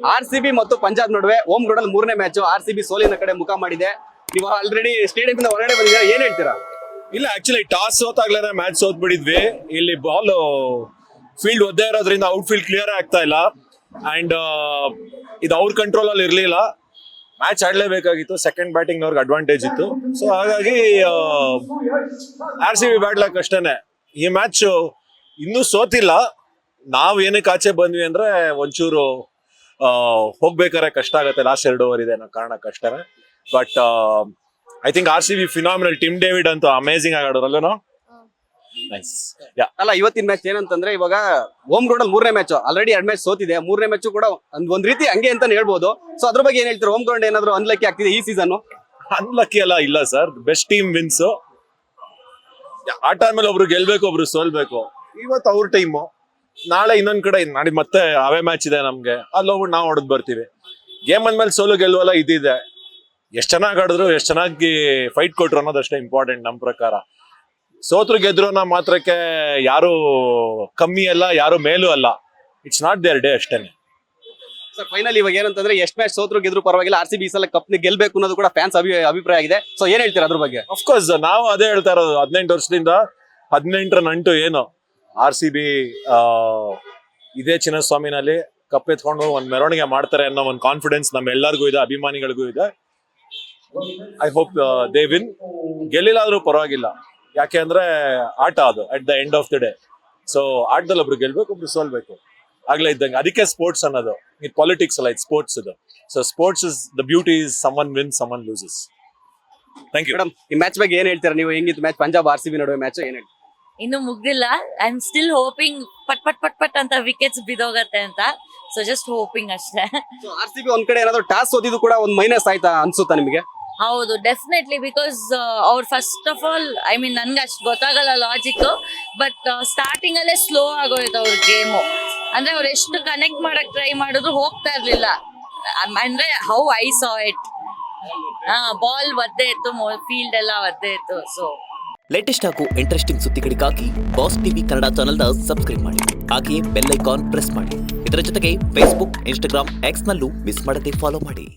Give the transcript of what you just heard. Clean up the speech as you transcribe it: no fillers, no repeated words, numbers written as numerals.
RCB ಮತ್ತು ಪಂಜಾಬ್ ನಡುವೆ home ground ಅಲ್ಲಿ ಮೂರನೇ ಮ್ಯಾಚ್. RCB ಸೋಲಿನ ಕಡೆ ಮುಖ ಮಾಡಿದೆ. ನೀವು ಆಲ್ರೆಡಿ ಸ್ಟೇಡಿಯಂ ಇಂದ ಹೊರಗಡೆ ಬಂದಿದ್ದೀರಾ, ಏನ್ ಹೇಳ್ತೀರಾ? ಇಲ್ಲ, ಆಕ್ಚುಲಿ ಟಾಸ್ ಸೋತಾಗ್ಲೇನೆ ಮ್ಯಾಚ್ ಸೋತ್ ಬಿಡಿದ್ವಿ. ಇಲ್ಲಿ ಬಾಲ್ ಫೀಲ್ಡ್ ಒದ್ದೇ ಇರೋದ್ರಿಂದ ಔಟ್ ಫೀಲ್ಡ್ ಕ್ಲಿಯರ್ ಆಗ್ತಾ ಇಲ್ಲ. ಅಂಡ್ ಇದು ಅವ್ರ ಕಂಟ್ರೋಲ್ ಅಲ್ಲಿ ಇರ್ಲಿಲ್ಲ. ಮ್ಯಾಚ್ ಆಡ್ಲೇಬೇಕಾಗಿತ್ತು. ಸೆಕೆಂಡ್ ಬ್ಯಾಟಿಂಗ್ ಅವ್ರಿಗೆ ಅಡ್ವಾಂಟೇಜ್ ಇತ್ತು. ಸೊ ಹಾಗಾಗಿ RCB ಬ್ಯಾಡ್ ಲಕ್ ಅಷ್ಟೇನೆ. ಈ ಮ್ಯಾಚ್ ಇನ್ನೂ ಸೋತಿಲ್ಲ. ನಾವ್ ಏನಕ್ಕೆ ಆಚೆ ಬಂದ್ವಿ ಅಂದ್ರೆ ಒಂಚೂರು ಹೋಗ್ಬೇಕಾದ್ರೆ ಕಷ್ಟ ಆಗತ್ತೆ. ಲಾಸ್ಟ್ 2 ಓವರ್ ಇದೆ ಅನ್ನೋ ಕಾರಣಕ್ಕಷ್ಟೇನೆ. But I think RCB phenomenal. Tim David ಅಂತೂ ಅಮೇಸಿಂಗ್ ಆಗಿ ಆಡೋರಲ್ಲೂ. ನೈಸ್. ಅಲ್ಲ, ಇವತ್ತಿನ ಮ್ಯಾಚ್ ಏನಂತಂದ್ರೆ ಇವಾಗ ಹೋಮ್ ಗ್ರೌಂಡ್ ಅಲ್ಲಿ ಮೂರನೇ ಮ್ಯಾಚ್, ಆಲ್ರೆಡಿ 2 ಮ್ಯಾಚ್ ಸೋತಿದೆ. ಮೂರನೇ ಮ್ಯಾಚ್ ಕೂಡ ಒಂದ್ ರೀತಿ ಹಂಗೆ ಅಂತ ಹೇಳ್ಬೋದು. ಸೊ ಅದ್ರ ಬಗ್ಗೆ ಏನ್ ಹೇಳ್ತೀರಾ? ಹೋಮ್ ಗ್ರೌಂಡ್ ಏನಾದ್ರು ಅನ್ಲಕ್ಕಿ ಆಗ್ತಿದೆ ಈ ಸೀಸನ್? ಅನ್ಲಕ್ಕಿ ಅಲ್ಲ, ಇಲ್ಲ ಸರ್. Best team wins. ಆಟ ಆದ್ಮೇಲೆ ಒಬ್ರು ಗೆಲ್ಬೇಕು, ಒಬ್ರು ಸೋಲ್ಬೇಕು. ಇವತ್ತು ಅವ್ರ ಟೀಮು, ನಾಳೆ ಇನ್ನೊಂದ್ ಕಡೆ ನಾಳೆ ಮತ್ತೆ ಅವೇ ಮ್ಯಾಚ್ ಇದೆ ನಮ್ಗೆ. ಅಲ್ಲಿ ಹೋಗ್ಬಿಟ್ಟು ನಾವು ಹೊಡೆದ್ ಬರ್ತೀವಿ. ಗೇಮ್ ಅಂದ್ಮೇಲೆ ಸೋಲು ಗೆಲ್ಲುವಲ್ಲ ಇದಿದೆ. ಎಷ್ಟ್ ಚೆನ್ನಾಗಿ ಆಡಿದ್ರು, ಎಷ್ಟ್ ಚೆನ್ನಾಗಿ ಫೈಟ್ ಕೊಟ್ರು ಅನ್ನೋದಷ್ಟೇ ಇಂಪಾರ್ಟೆಂಟ್ ನಮ್ ಪ್ರಕಾರ. ಸೋತ್ರು ಗೆದ್ರು ಅನ್ನೋ ಮಾತ್ರಕ್ಕೆ ಯಾರು ಕಮ್ಮಿ ಅಲ್ಲ, ಯಾರು ಮೇಲೂ ಅಲ್ಲ. ಇಟ್ಸ್ ನಾಟ್ ದೇರ್ ಡೇ ಅಷ್ಟೇನೆ. ಸರ್ ಫೈನಲ್ ಇವಾಗ ಏನಂತಂದ್ರೆ ಎಷ್ಟು ಮ್ಯಾಚ್ ಸೋತ್ರು ಗೆದ್ರು ಪರವಾಗಿಲ್ಲ, RCB ಈ ಸಲ ಕಪ್ ಗೆಲ್ಬೇಕು ಅನ್ನೋದು ಕೂಡ ಫ್ಯಾನ್ಸ್ ಅಭಿಪ್ರಾಯ ಆಗಿದೆ. ಸೊ ಏನ್ ಹೇಳ್ತೀರಾ ಅದ್ರ ಬಗ್ಗೆ? ಅಫ್ಕೋರ್ಸ್ ನಾವು ಅದೇ ಹೇಳ್ತಾ ಇರೋದು. 18 ವರ್ಷದಿಂದ 18ರ ನಂಟು ಏನು RCB ಇದೇ ಚಿನ್ನಸ್ವಾಮಿನಲ್ಲಿ ಕಪ್ ಎತ್ಕೊಂಡು ಒಂದ್ ಮೆರವಣಿಗೆ ಮಾಡ್ತಾರೆ ಅನ್ನೋ ಒಂದು ಕಾನ್ಫಿಡೆನ್ಸ್ ನಮ್ಮೆಲ್ಲರಿಗೂ ಇದೆ, ಅಭಿಮಾನಿಗಳಿಗೂ ಇದೆ. I hope they win. ಗೆಲ್ಲಿಲ್ಲ ಆದ್ರೂ ಪರವಾಗಿಲ್ಲ. ಯಾಕೆ ಅಂದ್ರೆ ಆಟ ಅದು at the end of the day. So ಆಟದಲ್ಲಿ ಒಬ್ರು ಗೆಲ್ಬೇಕು, ಒಬ್ರು ಸೋಲ್ಬೇಕು, ಆಗ್ಲೇ ಇದ್ದಂಗೆ. ಅದಕ್ಕೆ ಸ್ಪೋರ್ಟ್ಸ್ ಅನ್ನೋದು. ಇದು ಪಾಲಿಟಿಕ್ಸ್ ಅಲ್ಲ, ಇದು ಸ್ಪೋರ್ಟ್ಸ್ ಇದು. So sports is the beauty is someone win someone loses. Thank you madam. ಈ ಮ್ಯಾಚ್ ಬಗ್ಗೆ ಏನ್ ಹೇಳ್ತೀರಾ ನೀವು? ಹೆಂಗಿತ್ತು ಮ್ಯಾಚ್ ಪಂಜಾಬ್ RCB ನಡುವೆ ಮ್ಯಾಚ್? ಏನ್ ಹೇಳ್ತೀರಾ? ಇನ್ನು ಮುಗ್ದಿಲ್ಲ. ಐ ಆಮ್ ಸ್ಟಿಲ್ ಹೋಪಿಂಗ್ ಪಟ್ ಪಟ್ ಪಟ್ ಪಟ್ ಅಂತ ವಿಕೆಟ್ಸ್ ಬಿದ್ದೋಗತ್ತೆ ಅಂತ. ಸೊ ಜಸ್ಟ್ ಹೋಪಿಂಗ್ ಅಷ್ಟೇ. ಸೊ RCB ಒಂದ್ ಕಡೆ ಏನಾದ್ರು ಟಾಸ್ ಸೋತಿದ್ದು ಕೂಡ ಒಂದ್ ಮೈನಸ್ ಆಯ್ತಾ ಅನ್ಸುತ್ತಾ ನಿಮಗೆ? ಹೌದು, ಡೆಫಿನೆಟ್ಲಿ. ಬಿಕಾಸ್ ಅವ್ರು first of all, I mean ನನ್ಗೆ ಅಷ್ಟು ಗೊತ್ತಾಗಲ್ಲ ಲಾಜಿಕ್, ಬಟ್ ಸ್ಟಾರ್ಟಿಂಗ್ ಅಲ್ಲೇ ಸ್ಲೋ ಆಗೋಯ್ತು ಅವ್ರ ಗೇಮು. ಅಂದ್ರೆ ಅವ್ರು ಎಷ್ಟು ಕನೆಕ್ಟ್ ಮಾಡಕ್ ಟ್ರೈ ಮಾಡಿದ್ರು ಹೋಗ್ತಾ ಇರ್ಲಿಲ್ಲ. ಅಂದ್ರೆ how I saw it. Ball ಒದ್ದೆ ಇತ್ತು, ಫೀಲ್ಡ್ ಎಲ್ಲ ಒದ್ದೆ ಇತ್ತು. ಸೊ ಲೇಟೆಸ್ಟ್ ಹಾಗೂ ಇಂಟ್ರೆಸ್ಟಿಂಗ್ ಸುದ್ದಿಗಳಿಗಾಗಿ ಬಾಸ್ ಟಿವಿ ಕನ್ನಡ ಚಾನೆಲ್ನ ಸಬ್ಸ್ಕ್ರೈಬ್ ಮಾಡಿ. ಹಾಗೆಯೇ ಬೆಲ್ ಐಕಾನ್ ಪ್ರೆಸ್ ಮಾಡಿ. ಇದರ ಜೊತೆಗೆ ಫೇಸ್ಬುಕ್, ಇನ್ಸ್ಟಾಗ್ರಾಮ್, ಎಕ್ಸ್ ನಲ್ಲೂ ಮಿಸ್ ಮಾಡದೆ ಫಾಲೋ ಮಾಡಿ.